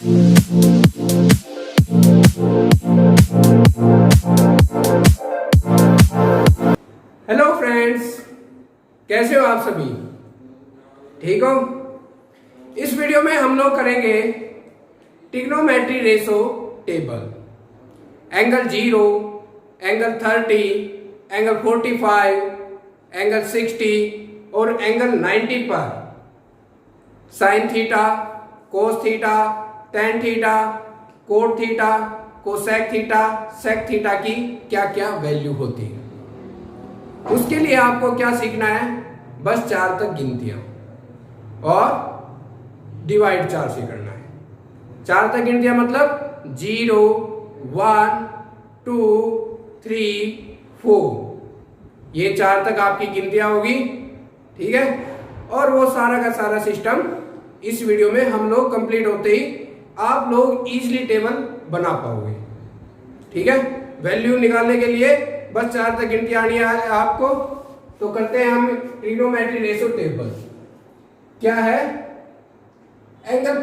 Hello friends, कैसे हो आप सभी? ठीक हो? इस वीडियो में हम लोग करेंगे trigonometry ratio table. Angle 0, angle 30, angle 45, angle 60 और एंगल 90 पर sine theta, cos theta, tan theta, cot theta, cosec theta, sec theta की क्या क्या वैल्यू होती है। उसके लिए आपको क्या सीखना है? बस 4 तक गिनतियां और डिवाइड 4 से करना है। 4 तक गिनतियां मतलब 0, 1, 2, 3, 4। ये 4 तक आपकी गिनतियां होगी, ठीक है। और वो सारा का सारा सिस्टम इस वीडियो में हम लोग कंप्लीट होते ही आप लोग इजीली टेबल बना पाओगे, ठीक है। वैल्यू निकालने के लिए बस 4 तक गिनती आनी है आपको। तो करते हैं हम ट्रिग्नोमेट्री रेशो टेबल। क्या है? एंगल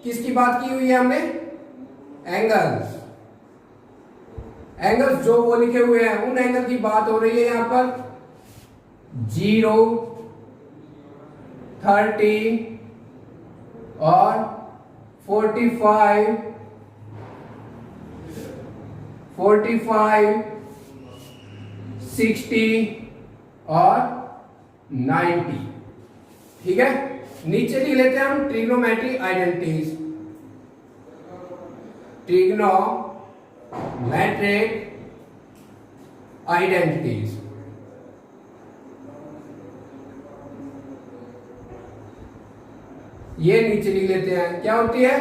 किसकी बात की हुई है हमने? एंगल्स। एंगल्स जो वो लिखे हुए हैं उन एंगल की बात हो रही है यहां पर। 0, 30 और 45, 60 और 90, ठीक है। नीचे लिख लेते हैं हम ट्रिग्नोमेट्री आइडेंटिटीज। Trigonometric identities. ये नीचे लिख लेते हैं। क्या होती है?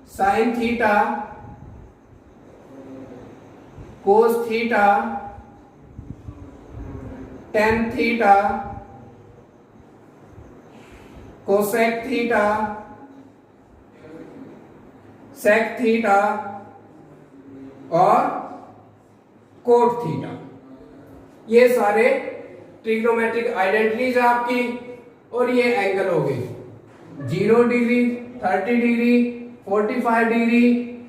Sine theta, cos theta, tan theta, cosec theta, sec theta और कोट थीटा। ये सारे ट्रिग्नोमेट्रिक आइडेंटिटीज है आपकी। और ये एंगल हो गए 0 डिग्री, 30 डिग्री, 45 डिग्री,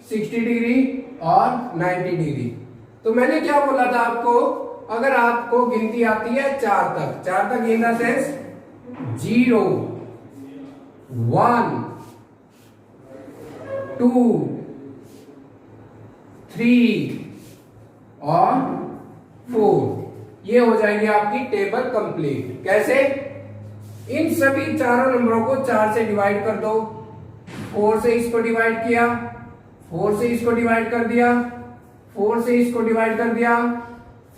60 डिग्री और 90 डिग्री। तो मैंने क्या बोला था आपको? अगर आपको गिनती आती है 4 तक, 4 तक इन द सेंस 0, 1, 2, 3 और 4, ये हो जाएगी आपकी टेबल कंप्लीट। कैसे? इन सभी चारों नंबरों को 4 से डिवाइड कर दो। 4 से इसको डिवाइड किया, 4 से इसको डिवाइड कर दिया, 4 से इसको डिवाइड कर दिया,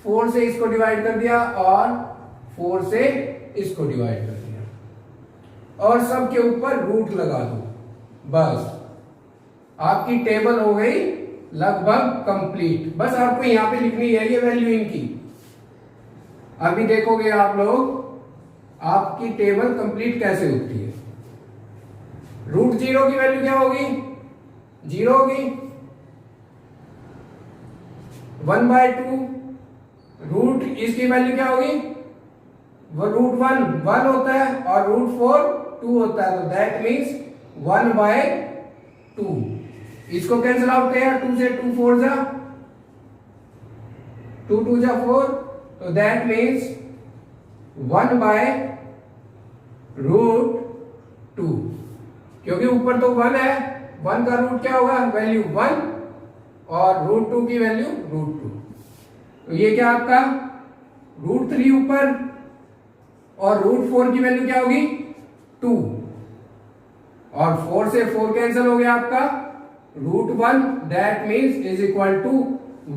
4 से इसको डिवाइड कर दिया और 4 से इसको डिवाइड कर दिया और सब के ऊपर रूट लगा दो। बस आपकी टेबल हो गई लगभग कंप्लीट। बस आपको यहां पे लिखनी है ये वैल्यू इनकी। अभी देखोगे आप लोग आपकी टेबल कंप्लीट कैसे होती है। रूट 0 की वैल्यू क्या होगी? 0 होगी। 1/2 रूट इसकी वैल्यू क्या होगी? वो रूट 1 होता है और रूट 4 2 होता है। तो दैट मीन्स 1/2। इसको कैंसिल आउट किया, 2 से 2 4 जा, 2 2 जा 4। तो दैट मीन्स 1/√2, क्योंकि ऊपर तो 1 है। 1 का रूट क्या होगा? वैल्यू 1 और √2 की वैल्यू √2। तो ये क्या आपका √3 ऊपर और √4 की वैल्यू क्या होगी? 2 और 4 से 4 कैंसिल हो गया आपका √1। That means is equal to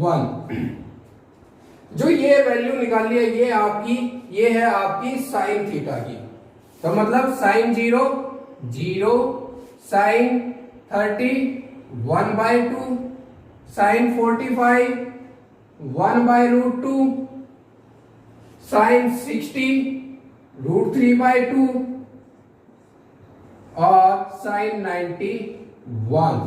1। जो ये वैल्यू निकाली है ये है आपकी साइन थीटा की। तो मतलब साइन 0 0, साइन 30 1/2, साइन 45 1/√2, साइन 60 √3/2 और साइन 91।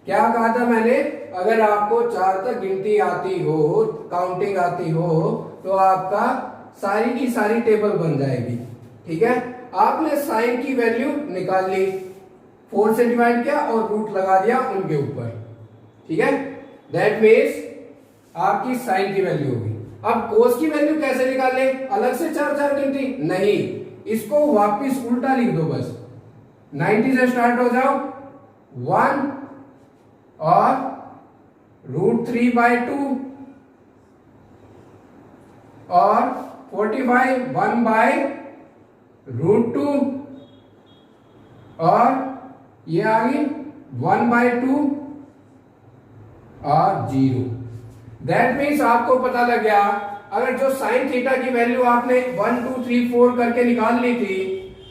क्या कहा था मैंने? अगर आपको 4 तक गिनती आती हो, काउंटिंग आती हो, तो आपका सारी की सारी टेबल बन जाएगी, ठीक है। आपने साइन की वैल्यू निकाल ली 4 से डिवाइड किया और रूट लगा दिया उनके ऊपर, ठीक है। दैट मीन्स आपकी साइन की वैल्यू होगी। अब कोस की वैल्यू कैसे निकाले, अलग से चार चार गिनती नहीं, इसको वापिस उल्टा लिख दो बस। 90 से स्टार्ट हो जाओ, 1 और √3/2 और 45 1/√2 और ये आ गई 1/2 और 0। दैट मीन्स आपको पता लग गया, अगर जो साइन थीटा की वैल्यू आपने 1 2 3 4 करके निकाल ली थी,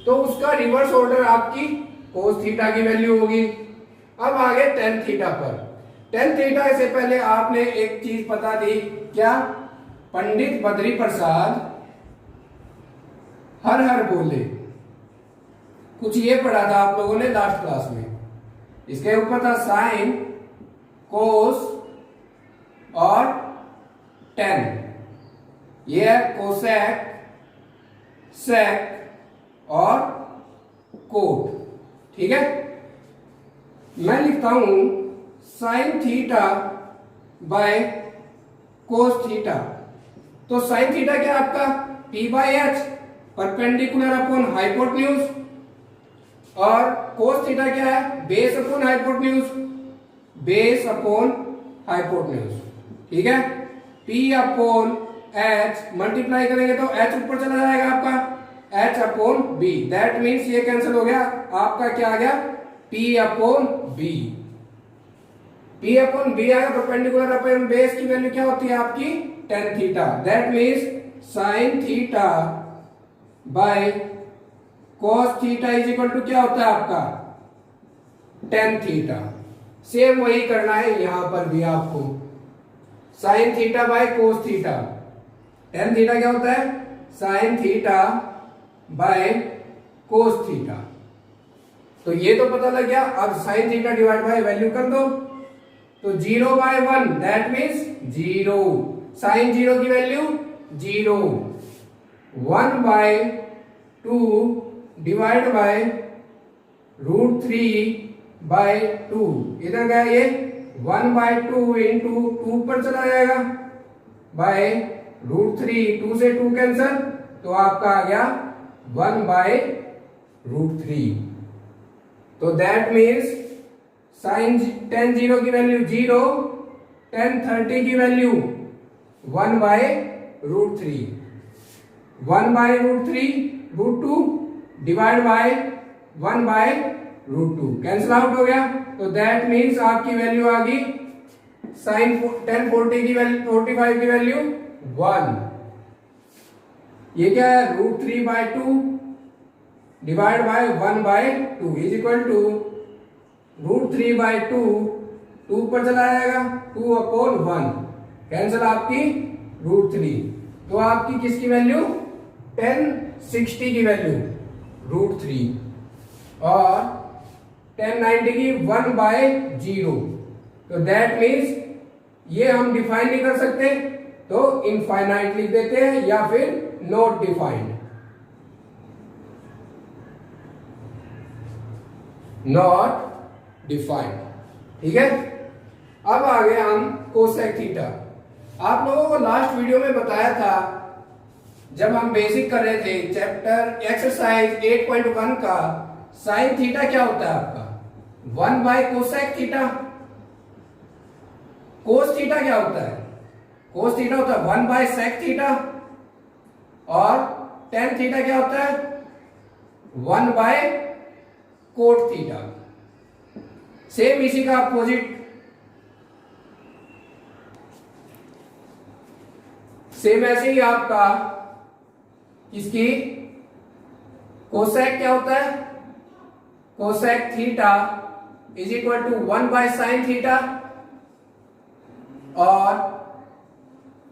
तो उसका रिवर्स ऑर्डर आपकी कोस थीटा की वैल्यू होगी। अब आगे टेन थीटा पर। टेन थीटा से पहले आपने एक चीज पता दी, क्या? पंडित बद्री प्रसाद हर हर बोले, कुछ ये पढ़ा था आप लोगों ने लास्ट क्लास में। इसके ऊपर था साइन, कोस और टेन। ये है कोसेक, सेक और कोट, ठीक है। मैं लिखता हूं sign theta by cos theta. तो साइन थीटा क्या है आपका? P/H परपेंडिकुलर अपॉन हाइपोटेन्यूज, और कोस थीटा क्या है? Base upon hypotenuse, base upon hypotenuse, ठीक है। P/H मल्टीप्लाई करेंगे तो H ऊपर चला जाएगा आपका, H/B। दैट मीन्स ये कैंसिल हो गया, आपका क्या आ गया? P/B। P/B आएगा परपेंडिकुलर अपॉन बेस की वैल्यू क्या होती है आपकी? Tan theta. That means sine theta by cos theta is equal to क्या होता है आपका? Tan theta. सेम वही करना है यहां पर भी आपको, sign theta by cos theta. Tan theta क्या होता है? Sine theta by cos theta. तो ये तो पता लग गया। अब sine theta divide by value कर दो, तो 0/1 दैट मीन्स 0। साइन 0 की वैल्यू 0। 1/2 divide by √3/2। इधर गया ये 1/2 इंटू 2 पर चला जाएगा बाय √3, 2 से 2 कैंसल, तो आपका आ गया 1/√3। तो दैट मीन्स साइन tan 0 की वैल्यू 0, tan 30 की value 1/√3। 1/√3√2 divide by 1/√2 cancel out हो गया। तो दैट मीन्स आपकी वैल्यू आ गई साइन tan 40 की वैल्यू 45 की वैल्यू 1। ये क्या है? √3/2 divide by 1/2 is equal to √3/2, 2 पर चला जाएगा, 2/1 कैंसिल आपकी √3। तो आपकी किसकी वैल्यू? tan 60 की वैल्यू √3 और tan 90 की 1/0। तो दैट मीन्स ये हम डिफाइन नहीं कर सकते, तो इनफाइनाइट लिख देते हैं या फिर नॉट डिफाइंड। नॉट डिफाइंड, ठीक है। अब आ गए हम कोसेक थीटा। आप लोगों को लास्ट वीडियो में बताया था, जब हम बेसिक कर रहे थे चैप्टर एक्सरसाइज 8.1 का, साइन थीटा क्या होता है आपका? 1/कोसेक थीटा। कोस थीटा क्या होता है? कोस थीटा होता है 1/सेक थीटा। और tan थीटा क्या होता है? 1/कोट थीटा। सेम इसी का अपोजिट, सेम ऐसे ही आपका इसकी कोसेक क्या होता है? Cosec theta is equal to one by sine theta और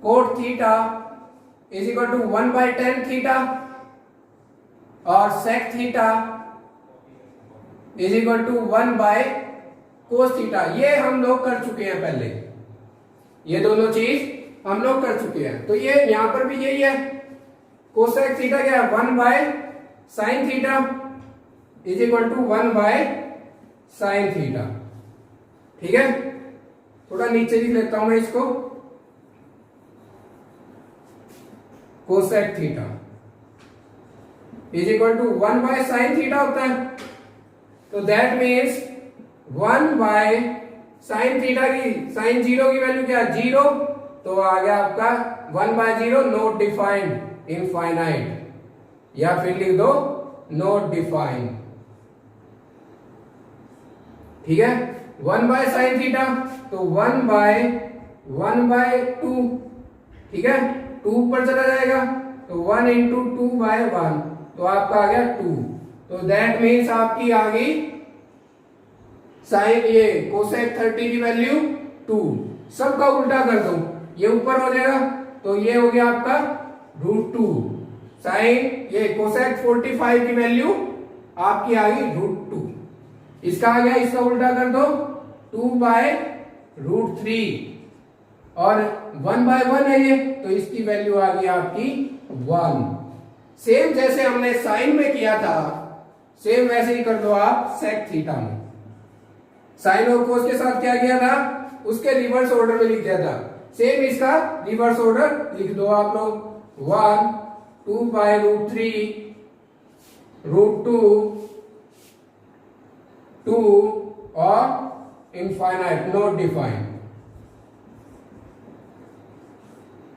cot theta is equal to 1/tan theta और sec theta is equal to one by cos theta. ये हम लोग कर चुके हैं पहले, ये दोनों चीज हम लोग कर चुके हैं। तो ये यहां पर भी यही है। कोसेक थीटा क्या है? One by sine theta is equal to 1/tan sine theta. ठीक है, थोड़ा नीचे लिख लेता हूं मैं इसको, cosec theta is equal to 1 by sine theta होता है। तो that means 1 by sine theta की, साइन जीरो की वैल्यू क्या, 0, तो आ गया आपका 1 बाय 0 नॉट डिफाइंड, इनफाइनाइट, या फिर लिख दो नॉट डिफाइंड। ठीक है, 1 बाय साइन थीटा तो 1 बाय 2, ठीक है, 2 ऊपर चला जाएगा तो 1 इंटू 2 बाय 1, तो आपका आ गया 2। तो दैट मीन्स आपकी आ गई साइन, ये कोसेक 30 की वैल्यू 2। सबका उल्टा कर दो, ये ऊपर हो जाएगा तो ये हो गया आपका √2 साइन, ये कोसेक 45 की वैल्यू आपकी आ गई √2। इसका आ गया, इसका उल्टा कर दो 2 बाय √3 और 1 बाय 1 है ये, तो इसकी वैल्यू आ गई आपकी 1। सेम जैसे हमने साइन में किया था, सेम वैसे ही कर दो आप सेक थीटा में। साइन और कोस के साथ क्या किया था, उसके रिवर्स ऑर्डर में लिख दिया था, सेम इसका रिवर्स ऑर्डर लिख दो आप लोग, 1 2 बाय √3 √2 2 और इनफाइनाइट नॉट डिफाइंड।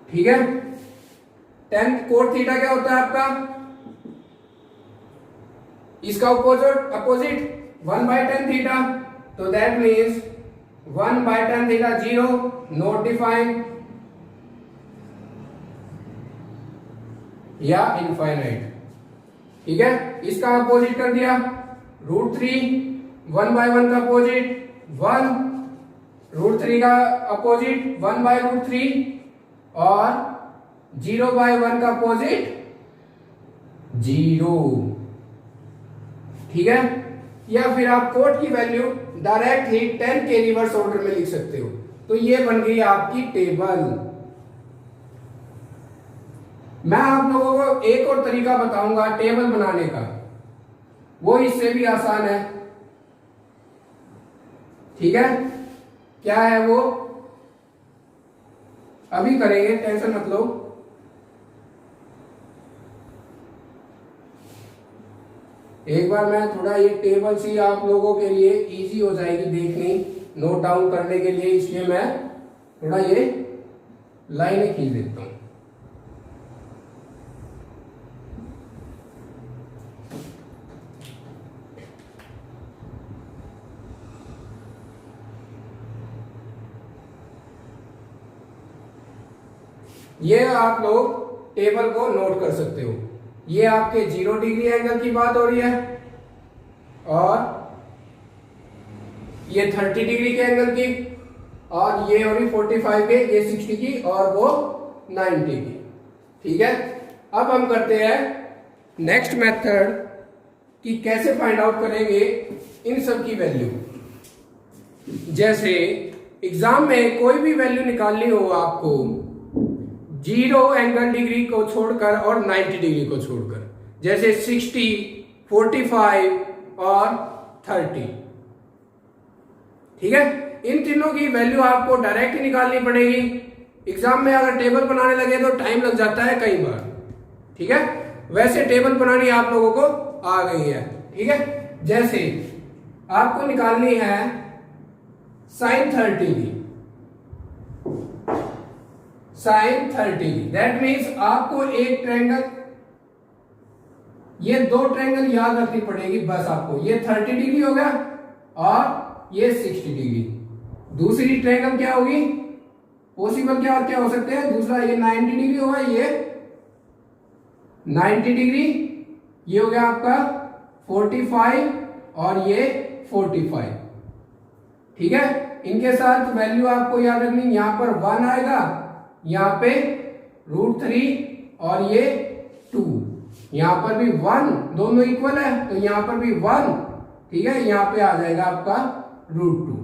ठीक है, tan कोट थीटा क्या होता है आपका, इसका अपोजिट 1 बाय tan थीटा, तो that means 1 by tan theta 0 not defined या इनफाइनाइट। ठीक है, इसका अपोजिट कर दिया √3, 1 बाय 1 का अपोजिट 1, √3 का अपोजिट 1 बाय √3 और 0 बाय 1 का अपोजिट 0। ठीक है, या फिर आप कोट की वैल्यू डायरेक्ट ही 10 के रिवर्स ऑर्डर में लिख सकते हो। तो ये बन गई आपकी टेबल। मैं आप लोगों को एक और तरीका बताऊंगा टेबल बनाने का, वो इससे भी आसान है। ठीक है, क्या है वो, अभी करेंगे, टेंशन मत लो। एक बार मैं थोड़ा ये टेबल सी आप लोगों के लिए इजी हो जाएगी देखनी, नोट डाउन करने के लिए, इसलिए मैं थोड़ा ये लाइनें खींच देता हूं। ये आप लोग टेबल को नोट कर सकते हो। ये आपके 0 डिग्री एंगल की बात हो रही है और ये 30 डिग्री के एंगल की, और ये हो रही 45 के, ये 60 की और वो 90 की। ठीक है, अब हम करते हैं नेक्स्ट मेथड कि कैसे फाइंड आउट करेंगे इन सब की वैल्यू। जैसे एग्जाम में कोई भी वैल्यू निकालनी हो आपको 0 एंगल डिग्री को छोड़कर और 90 डिग्री को छोड़कर, जैसे 60, 45 और 30। ठीक है, इन तीनों की वैल्यू आपको डायरेक्ट ही निकालनी पड़ेगी। एग्जाम में अगर टेबल बनाने लगे तो टाइम लग जाता है कई बार। ठीक है, वैसे टेबल बनानी आप लोगों को आ गई है। ठीक है, जैसे आपको निकालनी है sin 30 की, sin 30, दैट मीन्स आपको एक ट्रायंगल, ये दो ट्रायंगल याद रखनी पड़ेगी बस आपको। ये 30 डिग्री हो गया और ये 60 डिग्री। दूसरी ट्रायंगल क्या होगी, पॉसिबल क्या और क्या हो सकते हैं, दूसरा ये 90 डिग्री होगा, ये 90 डिग्री, ये हो गया आपका 45 और ये 45। ठीक है, इनके साथ वैल्यू आपको याद रखनी, यहां पर 1 आएगा, यहां पे √3 और ये 2, यहां पर भी 1, दोनों इक्वल है तो यहां पर भी 1। ठीक है, यहां पे आ जाएगा आपका √2।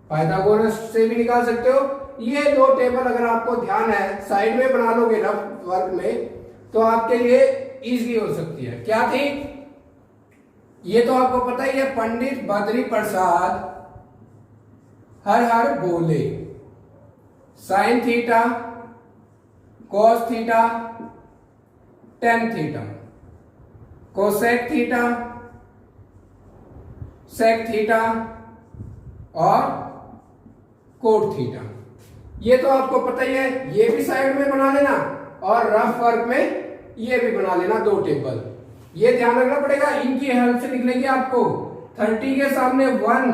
पाइथागोरस से भी निकाल सकते हो। ये दो टेबल अगर आपको ध्यान है साइड में बना लोगे रफ वर्क में तो आपके लिए इजी हो सकती है। क्या थी, ये तो आपको पता ही है, पंडित बद्री प्रसाद हर हर बोले। Sine theta, cos theta, tan theta, cosec theta, sec theta और कोट थीटा। ये तो आपको पता ही है। ये भी साइड में बना लेना और रफ वर्क में ये भी बना लेना, दो टेबल। ये ध्यान रखना पड़ेगा, इनकी हेल्प से निकलेगी आपको 30 के सामने 1,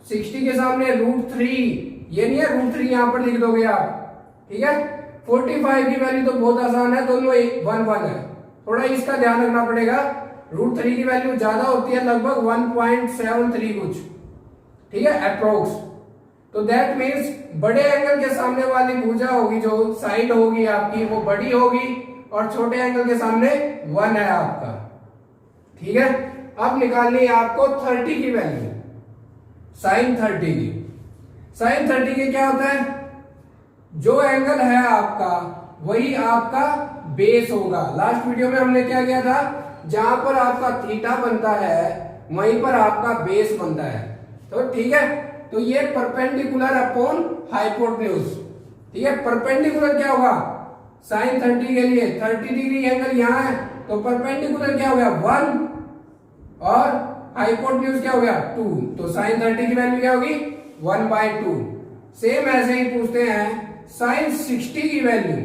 60 के सामने √3। ये नहीं है √3 यहां पर लिख दोगे आप, ठीक है। 45 की वैल्यू तो बहुत आसान है, दोनों 1 है। थोड़ा इसका ध्यान रखना पड़ेगा, √3 की वैल्यू ज्यादा होती है, लगभग 1.73 कुछ, ठीक है, अप्रोक्स। तो दैट मीन्स बड़े एंगल के सामने वाली भुजा होगी, जो साइड होगी आपकी, वो बड़ी होगी और छोटे एंगल के सामने 1 है आपका, ठीक है। अब निकालनी है आपको 30 की वैल्यू, साइन 30 की। साइन 30 की क्या होता है, जो एंगल है आपका वही आपका बेस होगा। लास्ट वीडियो में हमने क्या किया था, जहां पर आपका थीटा बनता है वहीं पर आपका बेस बनता है। तो ठीक है, तो ये परपेंडिकुलर अपॉन हाइपोटेन्यूज, ठीक है। परपेंडिकुलर क्या होगा, साइन 30 के लिए 30 डिग्री एंगल यहां है, तो परपेंडिकुलर क्या हो गया 1 और हाइपोटेन्यूज क्या हो गया 2। तो साइन 30 की वैल्यू क्या होगी 1/2। सेम ऐसे ही पूछते हैं साइन 60 की वैल्यू।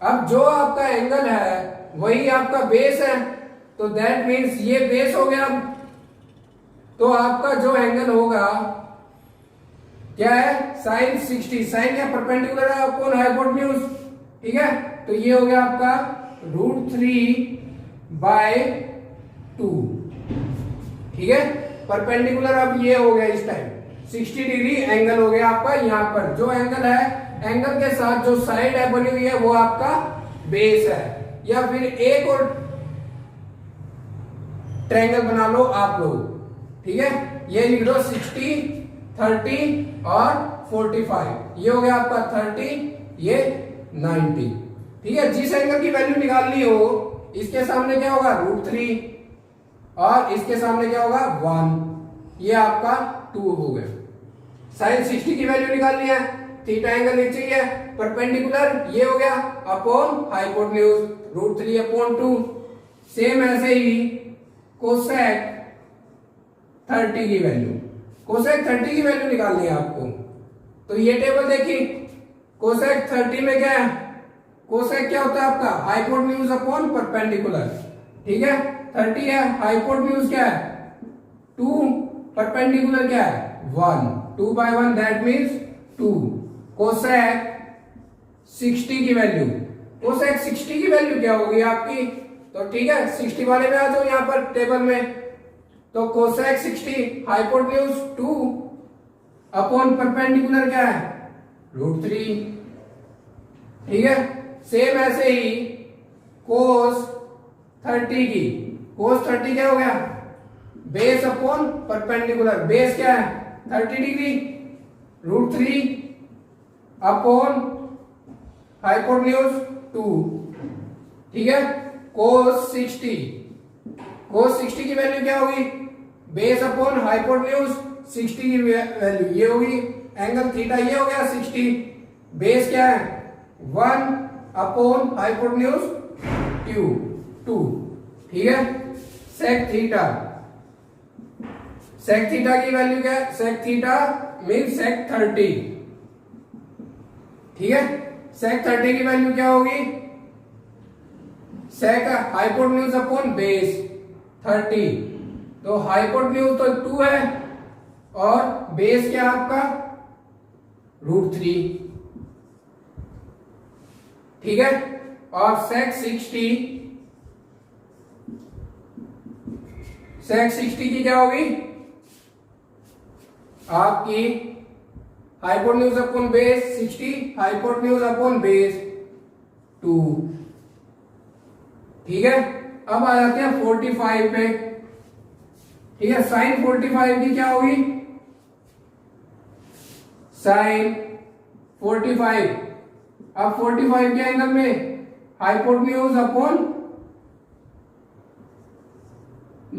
अब जो आपका एंगल है वही आपका बेस है, तो दैट मीन्स ये बेस हो गया। तो आपका जो एंगल होगा क्या है, साइन 60। साइन क्या परपेंडिकुलर है अपॉन हाइपोटेन्यूज, ठीक है। तो ये हो गया आपका √3/2, ठीक है। परपेंडिकुलर अब ये हो गया इस टाइम 60 डिग्री एंगल हो गया आपका। यहां पर जो एंगल है, एंगल के साथ जो साइड है बनी हुई है वो आपका बेस है। या फिर एक और ट्रायंगल बना लो आप लोग, ठीक है। ये लिख दो 60, 30 और 45। ये हो गया आपका 30, ये 90, ठीक है। जिस एंगल की वैल्यू निकालनी हो, इसके सामने क्या होगा √3 और इसके सामने क्या होगा 1, ये आपका 2 हो गया। साइन 60 की वैल्यू निकालनी है, थीटा एंगल नीचे ही है, परपेंडिकुलर ये हो गया अपॉन हाइपोटेन्यूज √3/2। सेम ऐसे ही कोसेक 30 की वैल्यू, कोसेक 30 की वैल्यू निकालनी है आपको। तो ये टेबल देखिए, कोसेक 30 में क्या है, कोसेक क्या होता है आपका हाइपोटेन्यूज अपॉन परपेंडिकुलर, ठीक है। 30 है, हाइपोटेन्यूज क्या है 2, परपेंडिकुलर क्या है 1, 2/1 दैट मीन्स 2। कोसेक 60 की वैल्यू, कोसेक 60 की वैल्यू क्या होगी आपकी, तो ठीक है 60 वाले में आ जाओ यहां पर टेबल में। तो कोसेक 60 हाइपोटेन्यूज 2 अपॉन परपेंडिकुलर क्या है √3, ठीक है। सेम ऐसे ही कोस 30 की, कोस 30 क्या हो गया बेस अपॉन परपेंडिकुलर, बेस क्या है 30 डिग्री, √3 अपॉन हाइपोटेन्यूज 2, ठीक है। कोस 60, कोस 60 की वैल्यू क्या होगी, बेस अपॉन हाइपोटेन्यूज 60 की वैल्यू ये होगी, एंगल थीटा ये हो गया 60, बेस क्या है 1 अपॉन हाइपोटेन्यूज 2, ठीक है। सेक थीटा, सेक थीटा की वैल्यू क्या है, सेक थीटा मीन सेक 30, ठीक है। सेक 30 की वैल्यू क्या होगी, सेक हाइपोटेन्यूज अपॉन बेस 30। तो हाइपोटेन्यूज तो 2 है और बेस क्या आपका √3, ठीक है। और सेक 60, सेक 60 की क्या होगी आपकी hypotenuse upon base 60, hypotenuse upon base 2, ठीक है। अब आ जाते हैं 45 पे, ठीक है। साइन 45 की क्या होगी, साइन 45, अब 45 के एंगल में हाइपोटेन्यूज अपॉन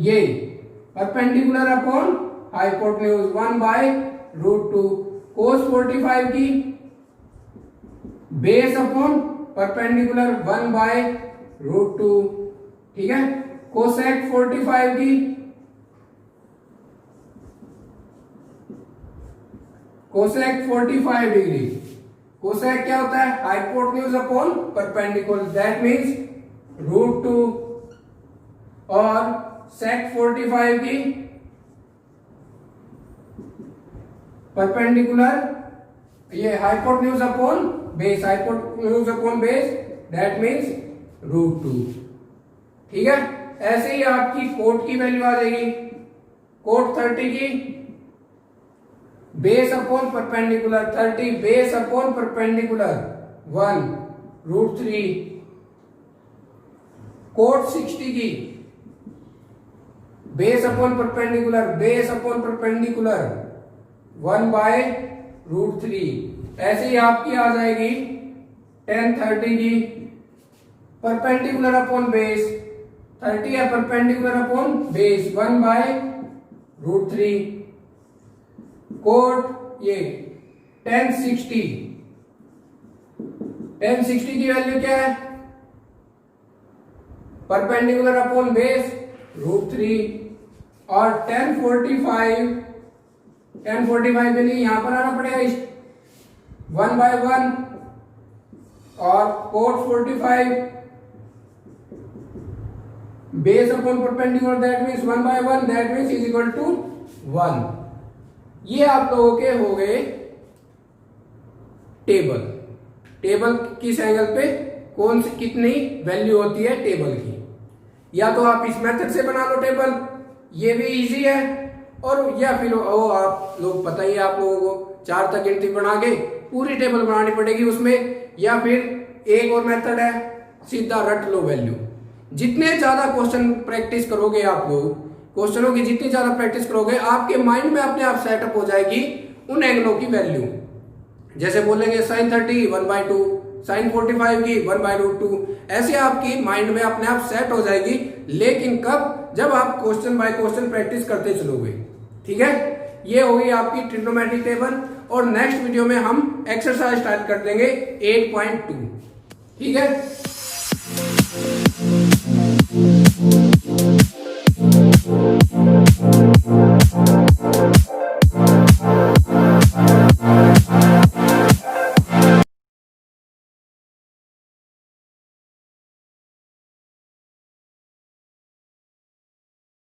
ये परपेंडिकुलर अपॉन हाइपोटेन्यूज 1/√2 cos 45 की बेस अपॉन परपेंडिकुलर 1/√2, ठीक है। कोसेक 45 की कोसेक 45 डिग्री, कोसेक क्या होता है, hypotenuse upon perpendicular, that means √2, और सेक 45 की परपेंडिकुलर, ये hypotenuse upon base, hypotenuse upon base, that means √2, ठीक है। ऐसे ही आपकी कोट की वैल्यू आ जाएगी, कोट 30 की base upon perpendicular 30, base upon perpendicular 1√3, cot 60 की बेस अपॉन परपेंडिकुलर 1/√3। ऐसे ही आपकी आ जाएगी tan 30 की परपेंडिकुलर अपॉन बेस 30 है, परपेंडिकुलर अपॉन बेस 1/√3। कोट ये tan 60 की वैल्यू क्या है, परपेंडिकुलर अपॉन बेस √3, और tan 45 के लिए यहां पर आना पड़ेगा 1/1, और cot 45 base upon perpendicular, that means 1/1, that means is equal to 1। ये आप लोगों के हो गए टेबल किस एंगल पे कौन सी कितनी वैल्यू होती है टेबल की। या तो आप इस मेथड से बना लो टेबल, ये भी इजी है, और या फिर आप लोग पता ही है आप लोगों को 4 तक गिनती बना के पूरी टेबल बनानी पड़ेगी उसमें, या फिर एक और मेथड है सीधा रट लो वैल्यू। जितने ज्यादा क्वेश्चन प्रैक्टिस करोगे आप लोग, क्वेश्चनों की जितनी ज्यादा प्रैक्टिस करोगे आपके माइंड में अपने आप सेटअप हो जाएगी उन एंगलों की वैल्यू। जैसे बोलेंगे sin 30 1/2, sin 45 की 1/√2, ऐसे आपकी माइंड में अपने आप सेट हो जाएगी। लेकिन कब, जब आप क्वेश्चन बाय क्वेश्चन प्रैक्टिस करते चलोगे, ठीक है। ये होगी आपकी ट्रिग्नोमेट्रिक टेबल, और नेक्स्ट वीडियो में हम एक्सरसाइज स्टार्ट कर देंगे 8.2, ठीक है।